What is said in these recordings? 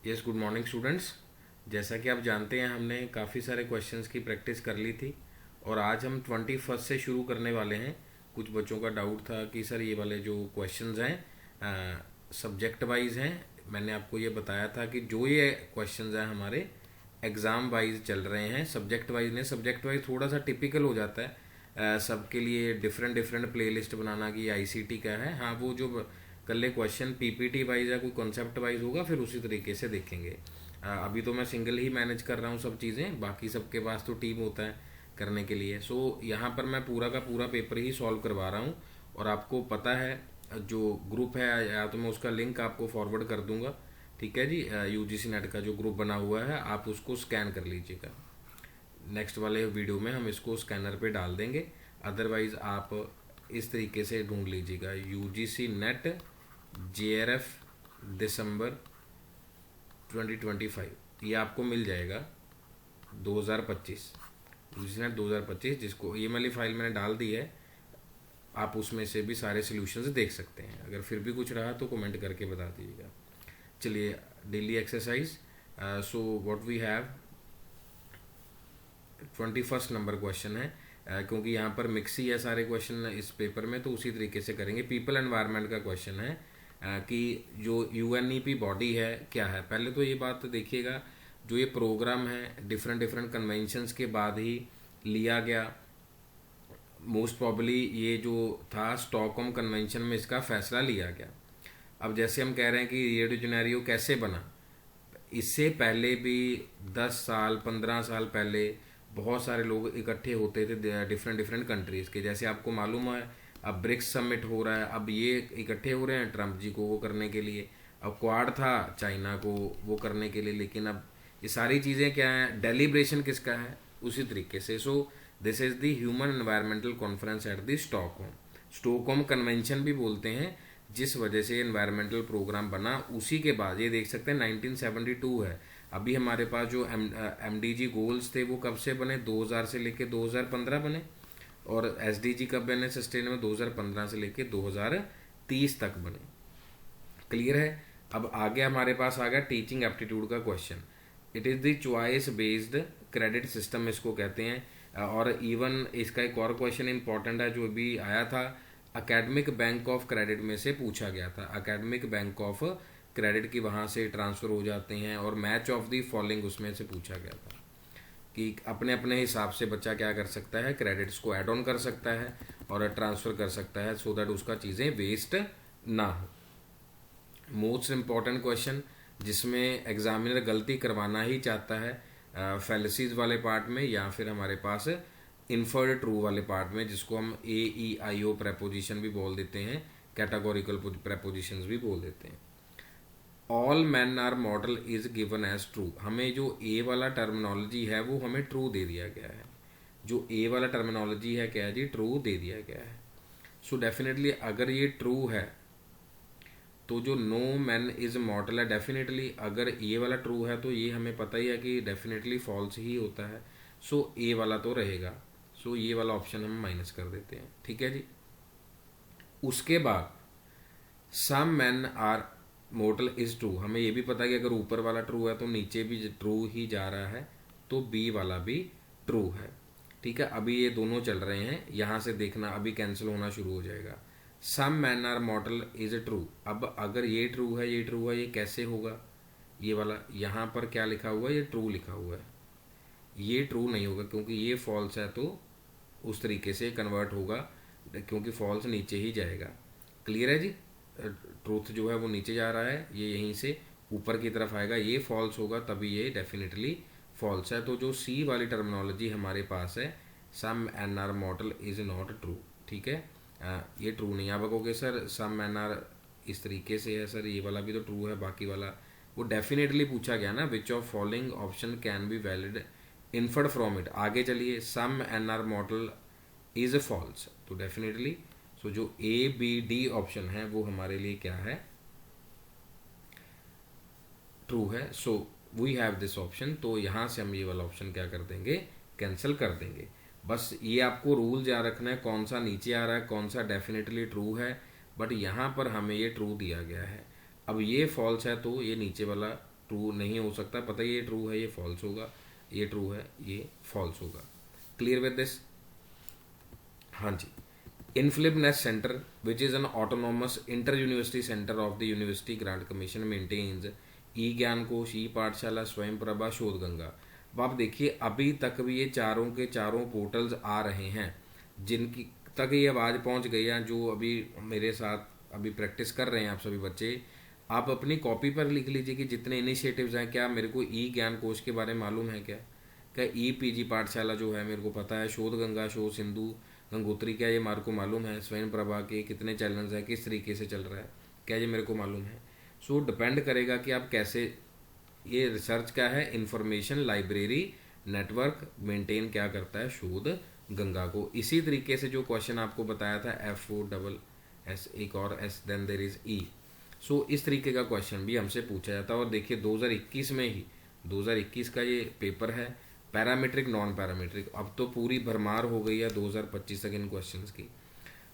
Yes, good morning students. जैसा कि आप जानते हैं हमने काफ़ी सारे क्वेश्चंस की प्रैक्टिस कर ली थी और आज हम 21 से शुरू करने वाले हैं। कुछ बच्चों का डाउट था कि सर ये वाले जो क्वेश्चंस हैं सब्जेक्ट वाइज हैं। मैंने आपको ये बताया था कि जो ये क्वेश्चंस हैं हमारे एग्ज़ाम वाइज चल रहे हैं, सब्जेक्ट वाइज नहीं। सब्जेक्ट वाइज थोड़ा सा टिपिकल हो जाता है, सबके लिए डिफरेंट डिफरेंट प्लेलिस्ट बनाना कि आईसीटी का है। हाँ, वो जो कल क्वेश्चन पीपीटी वाइज या कोई कॉन्सेप्ट वाइज होगा फिर उसी तरीके से देखेंगे। अभी तो मैं सिंगल ही मैनेज कर रहा हूँ सब चीज़ें, बाकी सबके पास तो टीम होता है करने के लिए। सो यहाँ पर मैं पूरा का पूरा पेपर ही सॉल्व करवा रहा हूँ और आपको पता है जो ग्रुप है, या तो मैं उसका लिंक आपको फॉरवर्ड कर दूंगा। ठीक है जी, यूजीसी नेट का जो ग्रुप बना हुआ है आप उसको स्कैन कर लीजिएगा। नेक्स्ट वाले वीडियो में हम इसको स्कैनर पे डाल देंगे। अदरवाइज आप इस तरीके से ढूंढ लीजिएगा यूजीसी नेट जेआरएफ दिसंबर 2025, ये आपको मिल जाएगा 2025। यूजीसी नेट 2025, जिसको ये वाली फाइल मैंने डाल दी है, आप उसमें से भी सारे सॉल्यूशंस देख सकते हैं। अगर फिर भी कुछ रहा तो कमेंट करके बता दीजिएगा। चलिए, daily exercise. So what we have 21 number question है। क्योंकि यहाँ पर मिक्स ही है सारे क्वेश्चन इस पेपर में, तो उसी तरीके से करेंगे। पीपल एनवायरनमेंट का क्वेश्चन है कि जो यूएनईपी बॉडी है क्या है। पहले तो ये बात देखिएगा, जो ये प्रोग्राम है डिफरेंट डिफरेंट कन्वेंशंस के बाद ही लिया गया। मोस्ट प्रॉबली ये जो था स्टॉकहोम कन्वेंशन में इसका फैसला लिया गया। अब जैसे हम कह रहे हैं कि रियो डी जेनेरियो कैसे बना, इससे पहले भी 10 साल 15 साल पहले बहुत सारे लोग इकट्ठे होते थे डिफरेंट डिफरेंट कंट्रीज़ के। जैसे आपको मालूम है अब ब्रिक्स समिट हो रहा है, अब ये इकट्ठे हो रहे हैं ट्रम्प जी को वो करने के लिए। अब क्वाड था चाइना को वो करने के लिए, लेकिन अब ये सारी चीज़ें क्या हैं, डेलिब्रेशन किसका है उसी तरीके से। So this is the human environmental conference at the Stockholm. Stockholm convention भी बोलते हैं, जिस वजह से एनवायरमेंटल प्रोग्राम बना। उसी के बाद ये देख सकते हैं 1972 है। अभी हमारे पास जो एमडीजी गोल्स थे वो कब से बने, 2000 से लेके 2015 बने। और एसडीजी कब बने सस्टेनेबल, 2015 से लेके 2030 तक बने। क्लियर है। अब आगे हमारे पास आ गया टीचिंग एप्टीट्यूड का question. It is the choice based credit system इसको कहते हैं। और इवन इसका एक और क्वेश्चन इंपॉर्टेंट है जो भी आया था, अकेडमिक बैंक ऑफ क्रेडिट में से पूछा गया था। अकेडमिक बैंक ऑफ क्रेडिट की वहाँ से ट्रांसफ़र हो जाते हैं, और मैच ऑफ द फॉलोइंग उसमें से पूछा गया था कि अपने अपने हिसाब से बच्चा क्या कर सकता है, क्रेडिट्स को ऐड ऑन कर सकता है और ट्रांसफ़र कर सकता है, सो दैट उसका चीज़ें वेस्ट ना हो। मोस्ट इम्पॉर्टेंट क्वेश्चन जिसमें एग्जामिनर गलती करवाना ही चाहता है, फैलिसीज वाले पार्ट में या फिर हमारे पास इन्फर्ड ट्रू वाले पार्ट में, जिसको हम AEIO प्रेपोजिशन भी बोल देते हैं, कैटेगोरिकल प्रेपोजिशंस भी बोल देते हैं। All man are model is given as true, हमें जो ए वाला टर्मिनोलॉजी है वो हमें ट्रू दे दिया गया है। जो ए वाला टर्मिनोलॉजी है क्या है जी, ट्रू दे दिया गया है। सो डेफिनेटली अगर ये ट्रू है तो जो नो मैन इज मॉडल है, डेफिनेटली अगर ये वाला ट्रू है तो ये हमें पता ही है कि डेफिनेटली फॉल्स ही होता है। सो ए वाला तो रहेगा। सो ये वाला ऑप्शन हम माइनस कर देते हैं। ठीक है जी। उसके बाद some men are model is true, हमें ये भी पता है कि अगर ऊपर वाला ट्रू है तो नीचे भी ट्रू ही जा रहा है, तो बी वाला भी ट्रू है। ठीक है, अभी ये दोनों चल रहे हैं, यहाँ से देखना अभी कैंसिल होना शुरू हो जाएगा। Some men are model is true, अब अगर ये ट्रू है ये ट्रू है, ये कैसे होगा, ये वाला यहाँ पर क्या लिखा हुआ है, ये ट्रू लिखा हुआ है, ये ट्रू नहीं होगा क्योंकि ये फॉल्स है, तो उस तरीके से कन्वर्ट होगा क्योंकि फॉल्स नीचे ही जाएगा। क्लियर है जी। ट्रूथ जो है वो नीचे जा रहा है, ये यहीं से ऊपर की तरफ आएगा, ये फॉल्स होगा तभी ये डेफिनेटली फॉल्स है। तो जो सी वाली टर्मिनोलॉजी हमारे पास है, some N are model is not true. ठीक है, ये ट्रू नहीं। आप कहोगे सर सम एन आर इस तरीके से है, सर ये वाला भी तो ट्रू है, बाकी वाला वो डेफिनेटली पूछा गया ना, which of following option can be valid inferred from it. आगे चलिए, some N are model is false, तो डेफिनेटली सो जो ABD ऑप्शन है वो हमारे लिए क्या है, ट्रू है। So we have this option, तो यहाँ से हम ये वाला ऑप्शन क्या कर देंगे, कैंसिल कर देंगे। बस ये आपको रूल याद रखना है, कौन सा नीचे आ रहा है कौन सा डेफिनेटली ट्रू है, बट यहाँ पर हमें ये ट्रू दिया गया है। अब ये फॉल्स है तो ये नीचे वाला ट्रू नहीं हो सकता, पता ही ये ट्रू है, ये फॉल्स होगा, ये ट्रू है, ये फॉल्स होगा। Clear with this? हाँ जी। INFLIBNET centre which is an autonomous inter university centre of the University Grants Commission maintains e Gyan Kosh, ई पाठशाला, स्वयं प्रभा, शोध गंगा। अब आप देखिए अभी तक भी ये चारों के चारों पोर्टल्स आ रहे हैं, जिनकी तक ये आवाज़ पहुंच गई है, जो अभी मेरे साथ अभी प्रैक्टिस कर रहे हैं आप सभी बच्चे, आप अपनी कॉपी पर लिख लीजिए कि जितने इनिशिएटिव्स हैं, क्या मेरे को ई ज्ञान कोश के बारे में मालूम है, क्या ई पीजी पाठशाला जो है मेरे को पता है, शोध गंगा, शोध सिंधु, गंगोत्री, क्या ये मेरे को मालूम है, स्वयं प्रभा के कितने चैनल्स हैं, किस तरीके से चल रहा है, क्या ये मेरे को मालूम है। सो डिपेंड करेगा कि आप कैसे, ये रिसर्च क्या है, इंफॉर्मेशन लाइब्रेरी नेटवर्क मेंटेन क्या करता है, शोध गंगा को। इसी तरीके से जो क्वेश्चन आपको बताया था FOSS एक और S then there is E, so इस तरीके का क्वेश्चन भी हमसे पूछा जाता है। और देखिए 2021 में ही 2021 का ये पेपर है, पैरामीट्रिक नॉन पैरामीट्रिक, अब तो पूरी भरमार हो गई है 2025 तक इन क्वेश्चंस की।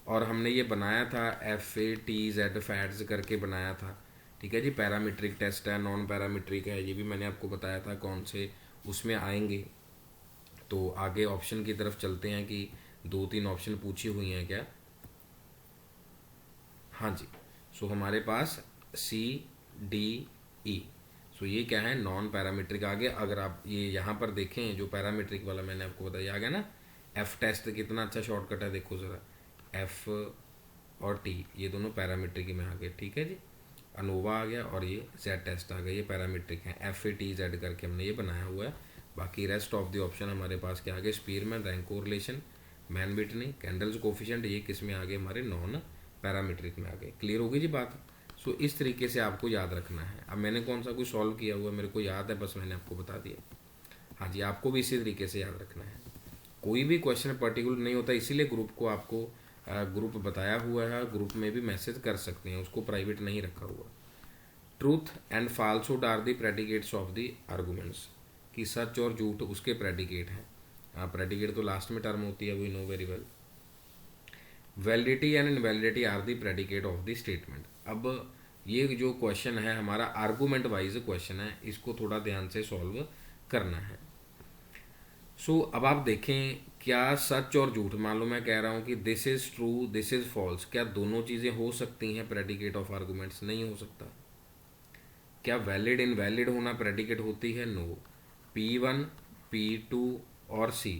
और हमने ये बनाया था FATZ फैट्स करके बनाया था, ठीक है जी। पैरामीट्रिक टेस्ट है, नॉन पैरामीट्रिक है, ये भी मैंने आपको बताया था कौन से उसमें आएंगे। तो आगे ऑप्शन की तरफ चलते हैं कि 2-3 ऑप्शन पूछी हुई हैं क्या। हाँ जी, सो हमारे पास CDE, सो ये क्या है, नॉन पैरामीट्रिक आ गया। अगर आप ये यहाँ पर देखें जो पैरामीट्रिक वाला मैंने आपको बताया आ गया ना, F टेस्ट कितना अच्छा शॉर्टकट है, देखो ज़रा, F और T ये दोनों पैरामीट्रिक में आ गए, ठीक है जी। अनोवा आ गया और ये Z टेस्ट आ गया, ये पैरामीट्रिक है, FATZ करके हमने ये बनाया हुआ है। बाकी रेस्ट ऑफ द ऑप्शन हमारे पास क्या आ गए, Spearman, rank correlation, Mann Whitney, Kendall's coefficient, ये किस में आ गए, हमारे नॉन पैरामीट्रिक में आ गए। क्लियर होगी जी बात? सो इस तरीके से आपको याद रखना है। अब मैंने कौन सा कोई सॉल्व किया हुआ मेरे को याद है, बस मैंने आपको बता दिया। हाँ जी, आपको भी इसी तरीके से याद रखना है। कोई भी क्वेश्चन पर्टिकुलर नहीं होता, इसीलिए ग्रुप को आपको ग्रुप बताया हुआ है, ग्रुप में भी मैसेज कर सकते हैं, उसको प्राइवेट नहीं रखा हुआ। Truth and falsehood are the predicates of the arguments, कि सच और झूठ उसके प्रेडिकेट हैं। प्रेडिकेट तो लास्ट में टर्म होती है, we know very well. Validity and invalidity are the predicate of the statement. अब ये जो क्वेश्चन है हमारा आर्गूमेंट वाइज क्वेश्चन है, इसको थोड़ा ध्यान से सॉल्व करना है। सो अब आप देखें, क्या सच और झूठ, मान लो मैं कह रहा हूँ कि this is true, this is false, क्या दोनों चीज़ें हो सकती हैं प्रेडिकेट ऑफ आर्गूमेंट्स? नहीं हो सकता। क्या वैलिड इनवैलिड होना प्रेडिकेट होती है? नो। P1 P2 और C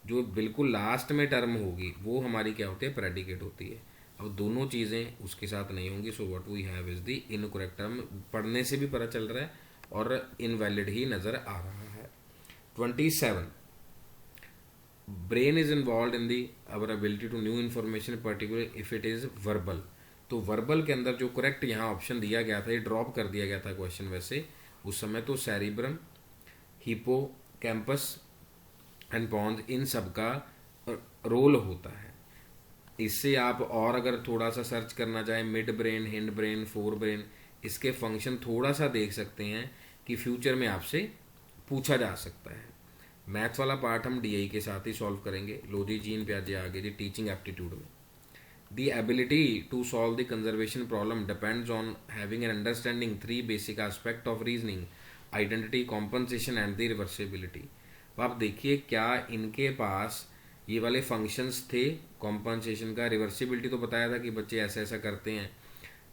जो बिल्कुल लास्ट में टर्म होगी वो हमारी क्या होती है, प्रेडिकेट होती है। अब दोनों चीज़ें उसके साथ नहीं होंगी, so what we have is the incorrect term. पढ़ने से भी पता चल रहा है और इनवैलिड ही नज़र आ रहा है। 27 brain is involve in the our ability to new information particular if it is verbal. तो वर्बल के अंदर जो करेक्ट यहाँ ऑप्शन दिया गया था, ये ड्रॉप कर दिया गया था क्वेश्चन वैसे उस समय, तो सेरिब्रम, हिपोकैम्पस एंड पॉन्स, इन सब का रोल होता है। इससे आप और अगर थोड़ा सा सर्च करना चाहें, mid brain, hind brain, fore brain, इसके फंक्शन थोड़ा सा देख सकते हैं कि फ्यूचर में आपसे पूछा जा सकता है। मैथ्स वाला पार्ट हम DI के साथ ही सॉल्व करेंगे। लो जी, जीन प्याजे आगे जी टीचिंग एप्टीट्यूड में। The ability to solve the conservation problem depends on having an understanding 3 basic aspect of reasoning: identity, compensation and the reversibility। अब आप देखिए क्या इनके पास ये वाले फंक्शंस थे, कॉम्पनसेशन का, रिवर्सिबिलिटी तो बताया था कि बच्चे ऐसा ऐसा करते हैं।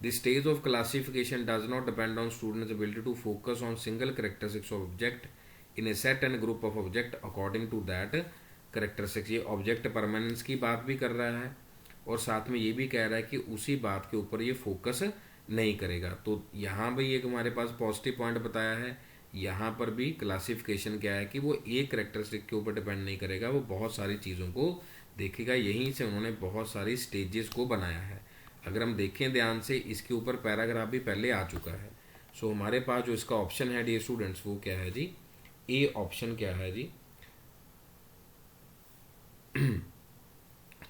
The stage of classification does not depend on students ability to focus on single characteristics of object in a set and group of object according to that characteristics. ये ऑब्जेक्ट परमानेंस की बात भी कर रहा है और साथ में ये भी कह रहा है कि उसी बात के ऊपर ये फोकस नहीं करेगा। तो यहाँ भी एक हमारे पास पॉजिटिव पॉइंट बताया है, यहाँ पर भी क्लासिफिकेशन क्या है कि वो एक करेक्टरिस्टिक के ऊपर डिपेंड नहीं करेगा, वो बहुत सारी चीज़ों को देखेगा। यहीं से उन्होंने बहुत सारी स्टेजेस को बनाया है। अगर हम देखें ध्यान से, इसके ऊपर पैराग्राफ भी पहले आ चुका है। सो हमारे पास जो इसका ऑप्शन है डियर स्टूडेंट्स, वो क्या है जी, ए ऑप्शन क्या है जी,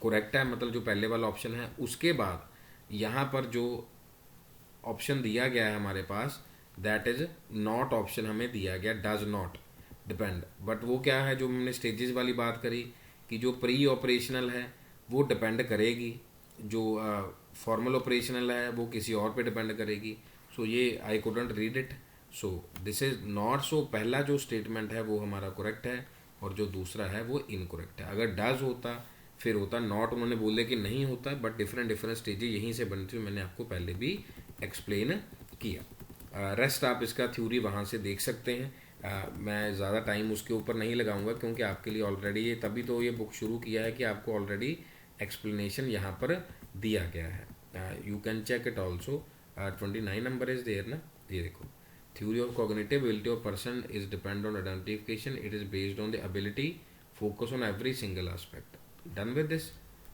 करेक्ट है, मतलब जो पहले वाला ऑप्शन है। उसके बाद यहाँ पर जो ऑप्शन दिया गया है हमारे पास, दैट इज नॉट ऑप्शन हमें दिया गया, डज नॉट डिपेंड। बट वो क्या है, जो हमने स्टेजेस वाली बात करी कि जो प्री ऑपरेशनल है वो डिपेंड करेगी, जो फॉर्मल ऑपरेशनल है वो किसी और पे डिपेंड करेगी। सो ये I couldn't read it, so this is not, so पहला जो स्टेटमेंट है वो हमारा करेक्ट है और जो दूसरा है वो इनकरेक्ट है। अगर डज होता फिर होता, नॉट उन्होंने बोले कि नहीं होता, बट डिफरेंट डिफरेंट स्टेजेस यहीं से बनती हुई मैंने आपको पहले भी एक्सप्लेन किया। रेस्ट आप इसका थ्योरी वहाँ से देख सकते हैं। मैं ज़्यादा टाइम उसके ऊपर नहीं लगाऊंगा क्योंकि आपके लिए ऑलरेडी ये, तभी तो ये बुक शुरू किया है कि आपको ऑलरेडी एक्सप्लेनेशन यहाँ पर दिया गया है। You can check it also. 29 number is there ना, ये देखो, theory of cognitive ability of person is depend on identification, it is based on the ability focus on every single aspect। done with this?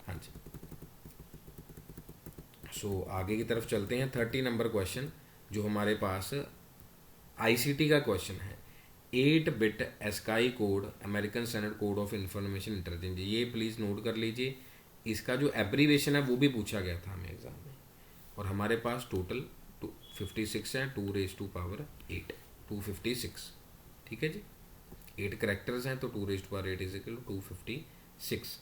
हाँ जी। आगे की तरफ चलते हैं। 30 number question जो हमारे पास आईसीटी का क्वेश्चन है। 8 bit ASCII code, American standard code of information intelligence, ये प्लीज़ नोट कर लीजिए। इसका जो एब्रीवेशन है वो भी पूछा गया था हमें एग्जाम में, और हमारे पास टोटल 56 है, 2⁸8, 256। ठीक है जी, 8 करेक्टर्स हैं तो 2⁸8 is equal to 256।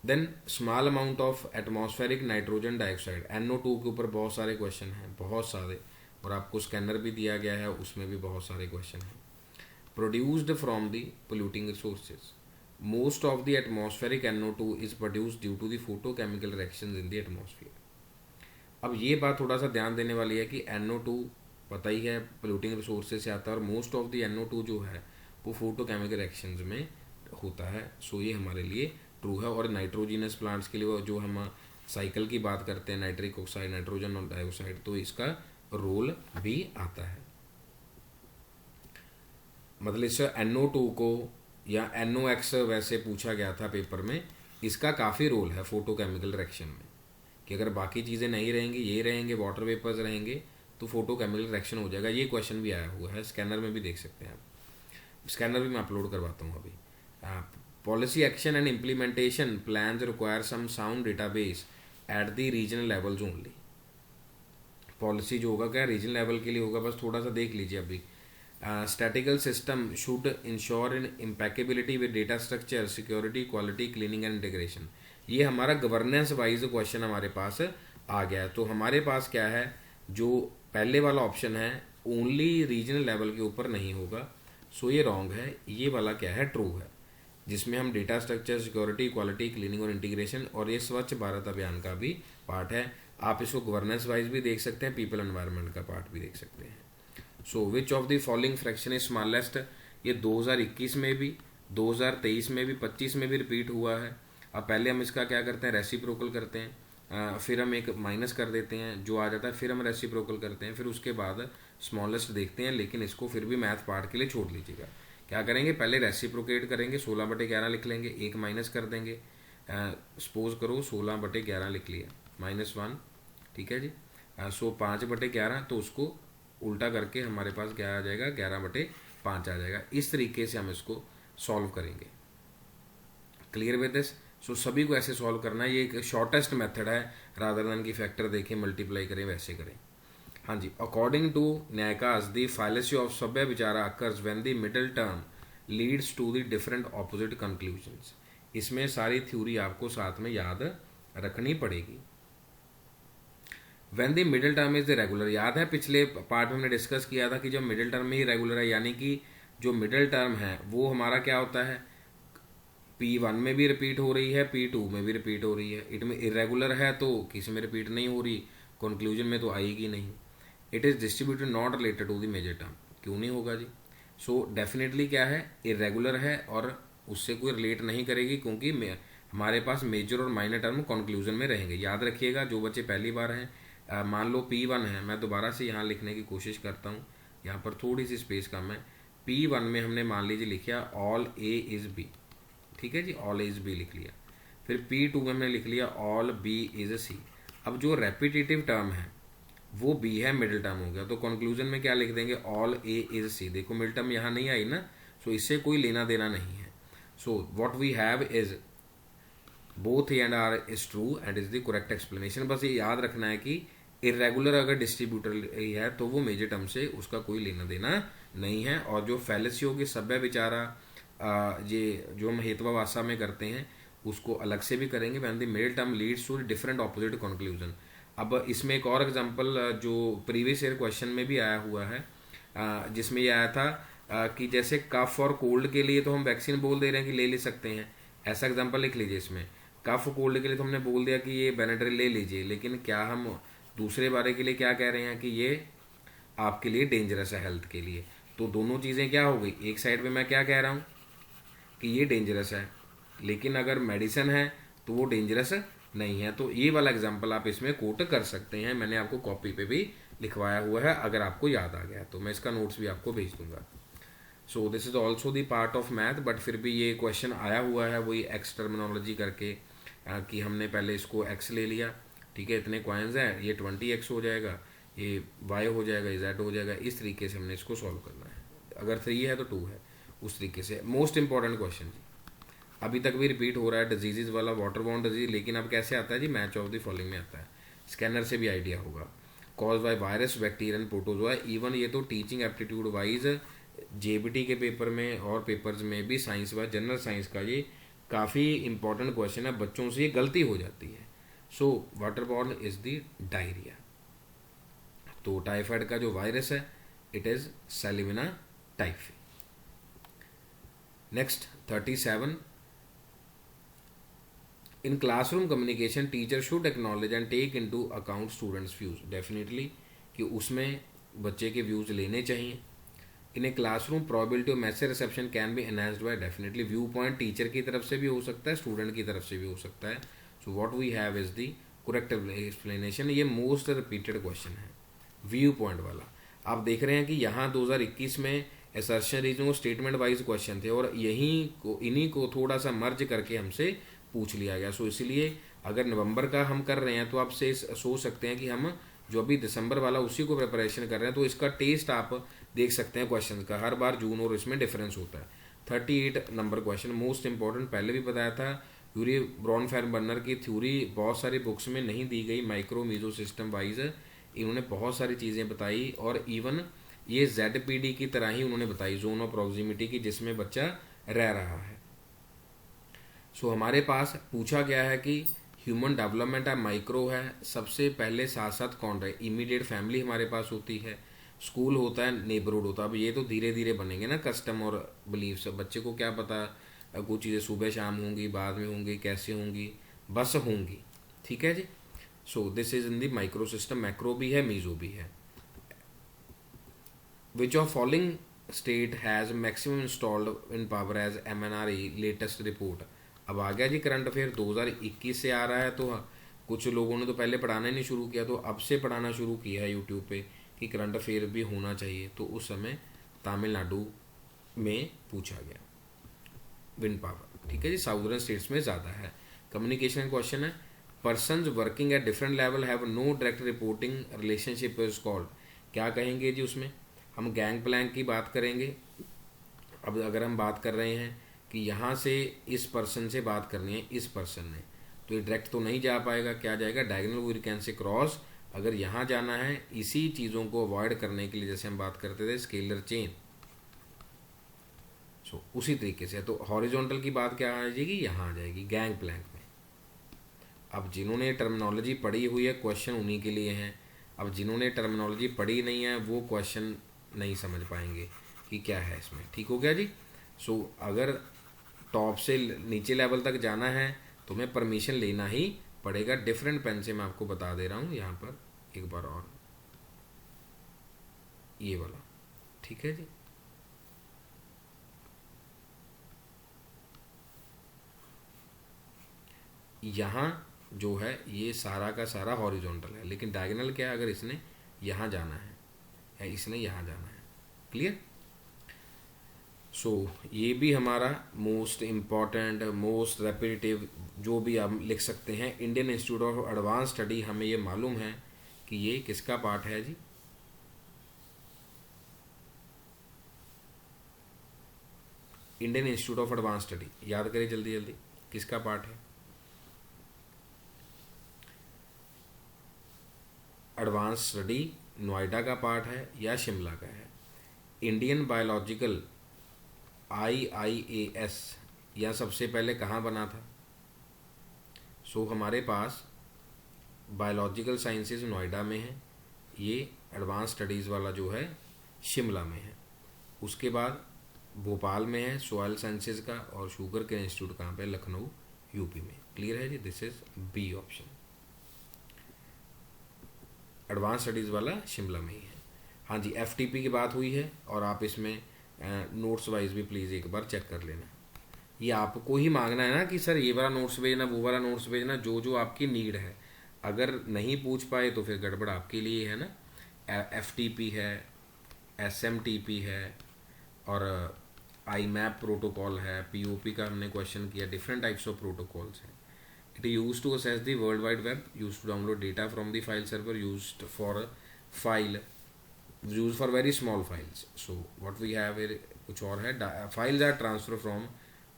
Then small amount of atmospheric nitrogen dioxide, NO2 के ऊपर बहुत सारे क्वेश्चन हैं, बहुत सारे, और आपको स्कैनर भी दिया गया है, उसमें भी बहुत सारे क्वेश्चन हैं। Produced from the polluting resources, most of the atmospheric NO2 is produced due to the photochemical reactions in the atmosphere. अब ये बात थोड़ा सा ध्यान देने वाली है कि NO2 पता ही है पोल्यूटिंग रिसोर्सेज से आता है, और मोस्ट ऑफ द NO2 जो है वो फोटोकेमिकल रिएक्शंस में होता है। सो ये हमारे लिए ट्रू है। और नाइट्रोजिनस प्लांट्स के लिए जो हम साइकिल की बात करते हैं, नाइट्रिक ऑक्साइड, नाइट्रोजन और डाइऑक्साइड, तो इसका रोल भी आता है। मतलब इससे NO2 को या NOx वैसे पूछा गया था पेपर में, इसका काफ़ी रोल है फोटोकेमिकल रिएक्शन में, कि अगर बाकी चीज़ें नहीं रहेंगी, ये रहेंगे, वाटर वेपर्स रहेंगे, तो फोटोकेमिकल रिएक्शन हो जाएगा। ये क्वेश्चन भी आया हुआ है, स्कैनर में भी देख सकते हैं आप। स्कैनर भी मैं अपलोड करवाता हूँ अभी। Policy action and implementation plans require some sound database at the regional levels only. Policy जो होगा क्या रीजनल लेवल के लिए होगा, बस थोड़ा सा देख लीजिए अभी। Statistical system should ensure in impeccability with data structure, security, quality, cleaning and integration. ये हमारा गवर्नेंस वाइज क्वेश्चन हमारे पास आ गया है। तो हमारे पास क्या है, जो पहले वाला ऑप्शन है ओनली रीजनल लेवल के ऊपर नहीं होगा, सो ये रॉन्ग है। ये वाला क्या है, ट्रू है, जिसमें हम data structure, security, quality, cleaning और इंटीग्रेशन, और ये स्वच्छ भारत अभियान का भी पार्ट है। आप इसको गवर्नेंस वाइज भी देख सकते हैं, पीपल एनवायरनमेंट का पार्ट भी देख सकते हैं। So which of the following fraction is smallest, ये 2021 में भी, 2023 में भी, 25 में भी रिपीट हुआ है। अब पहले हम इसका क्या करते हैं, रेसिप्रोकल करते हैं, फिर हम एक माइनस कर देते हैं जो आ जाता है, फिर हम रेसिप्रोकल करते हैं, फिर उसके बाद स्मॉलेस्ट देखते हैं। लेकिन इसको फिर भी मैथ पार्ट के लिए छोड़ लीजिएगा। क्या करेंगे, पहले रेसिप्रोकेट करेंगे, 16/11 लिख लेंगे, एक माइनस कर देंगे। सपोज करो 16/11 लिख लिया, -1, ठीक है जी। सो 5/11, तो उसको उल्टा करके हमारे पास क्या आ जाएगा, 11/5 आ जाएगा। इस तरीके से हम इसको सॉल्व करेंगे। Clear with this? सो सभी को ऐसे सॉल्व करना है, ये एक शॉर्टेस्ट मेथड है, रादर देन की फैक्टर देखें, मल्टीप्लाई करें, वैसे करें। हाँ जी, अकॉर्डिंग टू न्यायकाज द फाइलेसी ऑफ सभ्य विचारा occurs when the middle term leads to the different opposite conclusions. इसमें सारी थ्योरी आपको साथ में याद रखनी पड़ेगी। When the middle term is the regular, याद है पिछले पार्ट में हमने डिस्कस किया था कि जब मिडिल टर्म में ही रेगुलर है, यानी कि जो मिडिल टर्म है वो हमारा क्या होता है, P1 में भी रिपीट हो रही है, P2 में भी रिपीट हो रही है। इट में इरेगुलर है तो किसी में रिपीट नहीं हो रही, कंक्लूजन में तो आएगी नहीं। It is distributed not related to the major term, क्यों नहीं होगा जी। सो डेफिनेटली क्या है, इरेगुलर है और उससे कोई रिलेट नहीं करेगी, क्योंकि हमारे पास मेजर और माइनर टर्म कंक्लूजन में रहेंगे। याद रखिएगा, जो बच्चे पहली बार हैं, मान लो P1 है, मैं दोबारा से यहाँ लिखने की कोशिश करता हूँ, यहाँ पर थोड़ी सी स्पेस कम है। P1 में हमने मान लीजिए लिखा ऑल A इज B, ठीक है जी, ऑल A इज B लिख लिया। फिर P2 में हमने लिख लिया ऑल B इज C। अब जो रेपिटेटिव टर्म है वो B है, मिडिल टर्म हो गया, तो कंक्लूजन में क्या लिख देंगे, ऑल A इज C। देखो मिडिल टर्म यहाँ नहीं आई ना, सो इससे कोई लेना देना नहीं है। So what we have is both A and R is true and is the correct explanation. बस ये याद रखना है कि इरेगुलर अगर डिस्ट्रीब्यूटर है तो वो मेजर टर्म से उसका कोई लेना देना नहीं है। और जो फैलेसी होगी, सभ्य विचारा, ये जो हम हेतवावासा में करते हैं उसको अलग से भी करेंगे। When the middle term leads to different opposite conclusion. अब इसमें एक और एग्जांपल जो प्रीवियस ईयर क्वेश्चन में भी आया हुआ है, जिसमें ये आया था कि जैसे कफ और कोल्ड के लिए तो हम वैक्सीन बोल दे रहे हैं कि ले सकते हैं, ऐसा एग्जाम्पल लिख लीजिए इसमें। कफ कोल्ड के लिए तो हमने बोल दिया कि ये बेनाड्रिल ले लीजिए, लेकिन क्या हम दूसरे बारे के लिए क्या कह रहे हैं कि ये आपके लिए डेंजरस है हेल्थ के लिए। तो दोनों चीज़ें क्या हो गई, एक साइड पे मैं क्या कह रहा हूँ कि ये डेंजरस है, लेकिन अगर मेडिसिन है तो वो डेंजरस नहीं है। तो ये वाला एग्जाम्पल आप इसमें कोट कर सकते हैं, मैंने आपको कॉपी पे भी लिखवाया हुआ है, अगर आपको याद आ गया तो मैं इसका नोट्स भी आपको भेज दूंगा। सो this is also the part of math, but फिर भी ये क्वेश्चन आया हुआ है वही एक्स टर्मिनोलॉजी करके, कि हमने पहले इसको एक्स ले लिया, ठीक है, इतने कॉइन्स हैं, ये 20x हो जाएगा, ये y हो जाएगा, ये z हो जाएगा, इस तरीके से हमने इसको सॉल्व करना है। अगर 3 है तो 2 है, उस तरीके से। मोस्ट इंपॉर्टेंट क्वेश्चन जी, अभी तक भी रिपीट हो रहा है, डिजीजेज वाला, वाटर बॉर्न डिजीज, लेकिन अब कैसे आता है जी, मैच ऑफ द फॉलोइंग में आता है, स्कैनर से भी आइडिया होगा। Cause by virus, bacteria and protozoa, even ये तो टीचिंग एप्टीट्यूड वाइज जेबीटी के पेपर में और पेपर्स में भी साइंस व जनरल साइंस का ये काफ़ी इंपॉर्टेंट क्वेश्चन है, बच्चों से ये गलती हो जाती है। So water borne is the diarrhoea. तो टाइफाइड का जो वायरस है it is salmonella typhi. Next 37, in classroom communication teacher should acknowledge and take into account students views. Definitely कि उसमें बच्चे के व्यूज लेने चाहिए। In a classroom probability of message reception can be enhanced by, definitely view point teacher की तरफ से भी हो सकता है, स्टूडेंट की तरफ से भी हो सकता है। So what we have is the correct explanation. ये मोस्ट रिपीटेड क्वेश्चन है व्यू पॉइंट वाला। आप देख रहे हैं कि यहाँ 2021 में assertion reason statement wise question थे, और इन्हीं को थोड़ा सा मर्ज करके हमसे पूछ लिया गया। सो इसलिए अगर नवंबर का हम कर रहे हैं तो आप से सोच सकते हैं कि हम जो अभी दिसंबर वाला उसी को प्रिपरेशन कर रहे हैं, तो इसका टेस्ट आप देख सकते हैं क्वेश्चन का, हर बार जून और इसमें डिफरेंस होता है। 38 नंबर क्वेश्चन मोस्ट इंपॉर्टेंट, पहले भी बताया था, यूरी ब्रॉन फैनबर्नर की थ्योरी बहुत सारी बुक्स में नहीं दी गई, माइक्रो मीजो सिस्टम वाइज इन्होंने बहुत सारी चीज़ें बताई, और इवन ये ZPD की तरह ही उन्होंने बताई, जोन ऑफ प्रॉक्सिमिटी की, जिसमें बच्चा रह रहा है। सो हमारे पास पूछा गया है कि ह्यूमन डेवलपमेंट है, माइक्रो है, सबसे पहले साथ साथ कौन रहे, इमीडिएट फैमिली हमारे पास होती है, स्कूल होता है, नेबरहुड होता है। अब ये तो धीरे धीरे बनेंगे ना कस्टम और बिलीव्स, बच्चे को क्या पता कुछ चीज़ें सुबह शाम होंगी, बाद में होंगी, कैसे होंगी, बस होंगी, ठीक है जी। So this is in the micro system, macro भी है, मीजो भी है। Which of following state has maximum installed in power as MNRE latest report. अब आ गया जी करंट अफेयर 2021 से आ रहा है, तो कुछ लोगों ने तो पहले पढ़ाना ही नहीं शुरू किया, तो अब से पढ़ाना शुरू किया है यूट्यूब पे कि करंट अफेयर भी होना चाहिए। तो उस समय तमिलनाडु में पूछा गया विंड पावर, ठीक है जी, साउदर्न स्टेट्स में ज़्यादा है। कम्युनिकेशन क्वेश्चन है, persons working at different level have no direct reporting relationship is called. क्या कहेंगे जी उसमें, हम गैंग प्लैंक की बात करेंगे। अब अगर हम बात कर रहे हैं कि यहाँ से इस पर्सन से बात करनी है, इस पर्सन ने, तो ये डायरेक्ट तो नहीं जा पाएगा, क्या जाएगा, diagonal we can say cross. अगर यहाँ जाना है इसी चीज़ों को अवॉइड करने के लिए, जैसे हम बात करते थे स्केलर चेन, सो उसी तरीके से। तो हॉरिजॉन्टल की बात क्या आ जाएगी, यहाँ आ जाएगी गैंग प्लैंक में। अब जिन्होंने टर्मिनोलॉजी पढ़ी हुई है क्वेश्चन उन्हीं के लिए हैं, अब जिन्होंने टर्मिनोलॉजी पढ़ी नहीं है वो क्वेश्चन नहीं समझ पाएंगे कि क्या है इसमें, ठीक हो गया जी। सो अगर टॉप से नीचे लेवल तक जाना है तो हमें परमिशन लेना ही पड़ेगा। डिफरेंट पेन से मैं आपको बता दे रहा हूँ यहाँ पर एक बार और, ये वाला, ठीक है जी। यहाँ जो है ये सारा का सारा हॉरिजॉन्टल है, लेकिन डायगोनल क्या है, अगर इसने यहाँ जाना है या इसने यहाँ जाना है, क्लियर। सो ये भी हमारा मोस्ट इम्पॉर्टेंट, मोस्ट रेपिटेटिव जो भी हम लिख सकते हैं। Indian institute of advance study, हमें ये मालूम है कि ये किसका पार्ट है जी, Indian institute of advance study, याद करिए जल्दी जल्दी किसका पार्ट है, एडवांस स्टडी नोएडा का पार्ट है या शिमला का है। इंडियन बायोलॉजिकल IIAS यह सबसे पहले कहाँ बना था, सो हमारे पास बायोलॉजिकल साइंसेज नोएडा में है, ये एडवांस स्टडीज़ वाला जो है शिमला में है। उसके बाद भोपाल में है सॉयल साइंसेज का, और शुगर केयर इंस्टीट्यूट कहाँ पे, लखनऊ यूपी में। क्लियर है जी, this is B option. Advance studies वाला शिमला में ही है। हाँ जी, एफटीपी की बात हुई है, और आप इसमें नोट्स वाइज भी प्लीज़ एक बार चेक कर लेना। ये आपको ही मांगना है ना कि सर ये वाला नोट्स भेजना, वो वाला नोट्स भेजना, जो जो आपकी नीड है। अगर नहीं पूछ पाए तो फिर गड़बड़ आपके लिए है ना। एफटीपी है, एसएमटीपी है, और आई मैप प्रोटोकॉल है, पीओपी का हमने क्वेश्चन किया, डिफरेंट टाइप्स ऑफ प्रोटोकॉल्स हैं। It use to access the world wide web, use to download data from the file server, used for file, use for very small files. So what we have here कुछ और है, files are transfer from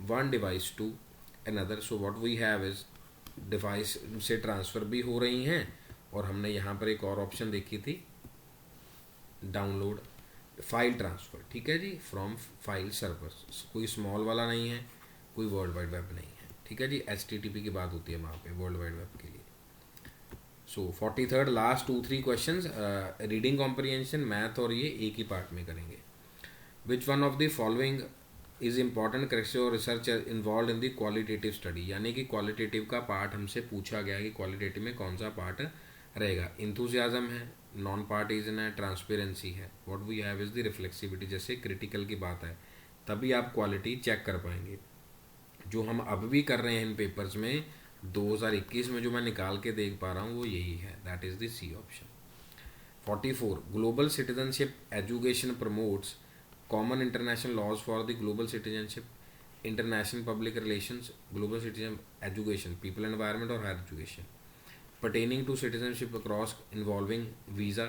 one device to another. So what we have is device से transfer भी हो रही हैं, और हमने यहाँ पर एक और ऑप्शन देखी थी, डाउनलोड फाइल ट्रांसफ़र। ठीक है जी, फ्रॉम फाइल सर्वर, कोई स्मॉल वाला नहीं है, कोई वर्ल्ड वाइड वेब नहीं है। ठीक है जी, HTTP की बात होती है वहाँ पे वर्ल्ड वाइड वेब के लिए। So 43rd last 2-3 question, reading comprehension, math, और ये एक ही पार्ट में करेंगे। Which one of the following is important correction और research involve in the qualitative study, यानी कि क्वालिटेटिव का पार्ट हमसे पूछा गया कि क्वालिटेटिव में कौन सा पार्ट रहेगा। इंथुजियाज्म है, नॉन पार्टीजन है, ट्रांसपेरेंसी है, what we have is the reflexivity. जैसे क्रिटिकल की बात है तभी आप क्वालिटी चेक कर पाएंगे। जो हम अब भी कर रहे हैं इन पेपर्स में 2021 में, जो मैं निकाल के देख पा रहा हूँ वो यही है, that is the C option. 44 global citizenship education promotes common international laws for the global citizenship, international public relations, global citizen education, people environment और higher education pertaining to citizenship across involving visa,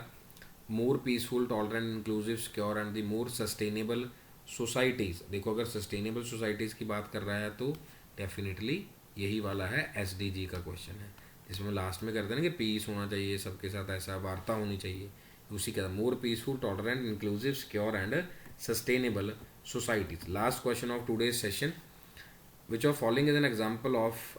more peaceful, tolerant, inclusive, secure and the more sustainable societies। देखो अगर sustainable societies की बात कर रहा है तो definitely यही वाला है, SDG का क्वेश्चन है, जिसमें लास्ट में करते हैं ना कि पीस होना चाहिए, सबके साथ ऐसा वार्ता होनी चाहिए, उसी का more peaceful, tolerant, inclusive, secure and sustainable societies. Last question of today's session, which of following is an example of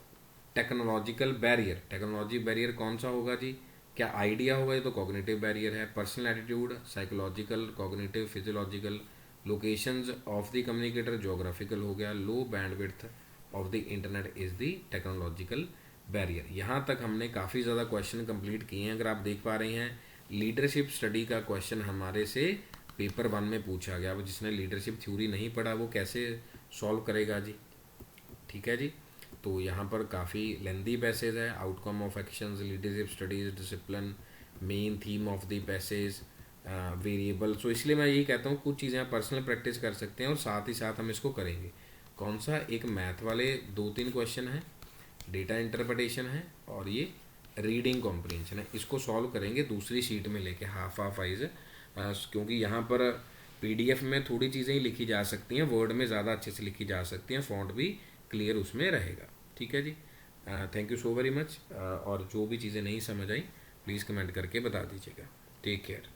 technological barrier. Technology barrier कौन सा होगा जी, क्या आइडिया होगा, ये तो कॉग्निटिव बैरियर है। Personal attitude, psychological, cognitive, physiological, locations of the communicator, geographical हो गया। Low bandwidth of the internet is the technological barrier. यहाँ तक हमने काफ़ी ज़्यादा क्वेश्चन कंप्लीट किए हैं। अगर आप देख पा रहे हैं, लीडरशिप स्टडी का क्वेश्चन हमारे से पेपर 1 में पूछा गया। अब जिसने लीडरशिप थ्योरी नहीं पढ़ा वो कैसे सॉल्व करेगा जी। ठीक है जी, तो यहाँ पर काफ़ी लेंदी पैसेज है, outcome of actions, leadership studies, discipline, main theme of the passage, variable. So इसलिए मैं यही कहता हूँ कुछ चीज़ें आप पर्सनल प्रैक्टिस कर सकते हैं और साथ ही साथ हम इसको करेंगे। कौन सा, एक मैथ वाले 2-3 क्वेश्चन है, डेटा इंटरप्रिटेशन है, और ये रीडिंग कॉम्प्रिहेंशन है। इसको सॉल्व करेंगे दूसरी शीट में लेके, हाफ वाइज, क्योंकि यहाँ पर PDF में थोड़ी चीज़ें ही लिखी जा सकती हैं, वर्ड में ज़्यादा अच्छे से लिखी जा सकती हैं, फॉन्ट भी क्लियर उसमें रहेगा। ठीक है जी, thank you so very much. और जो भी चीज़ें नहीं समझ आई प्लीज़ कमेंट करके बता दीजिएगा। Take care.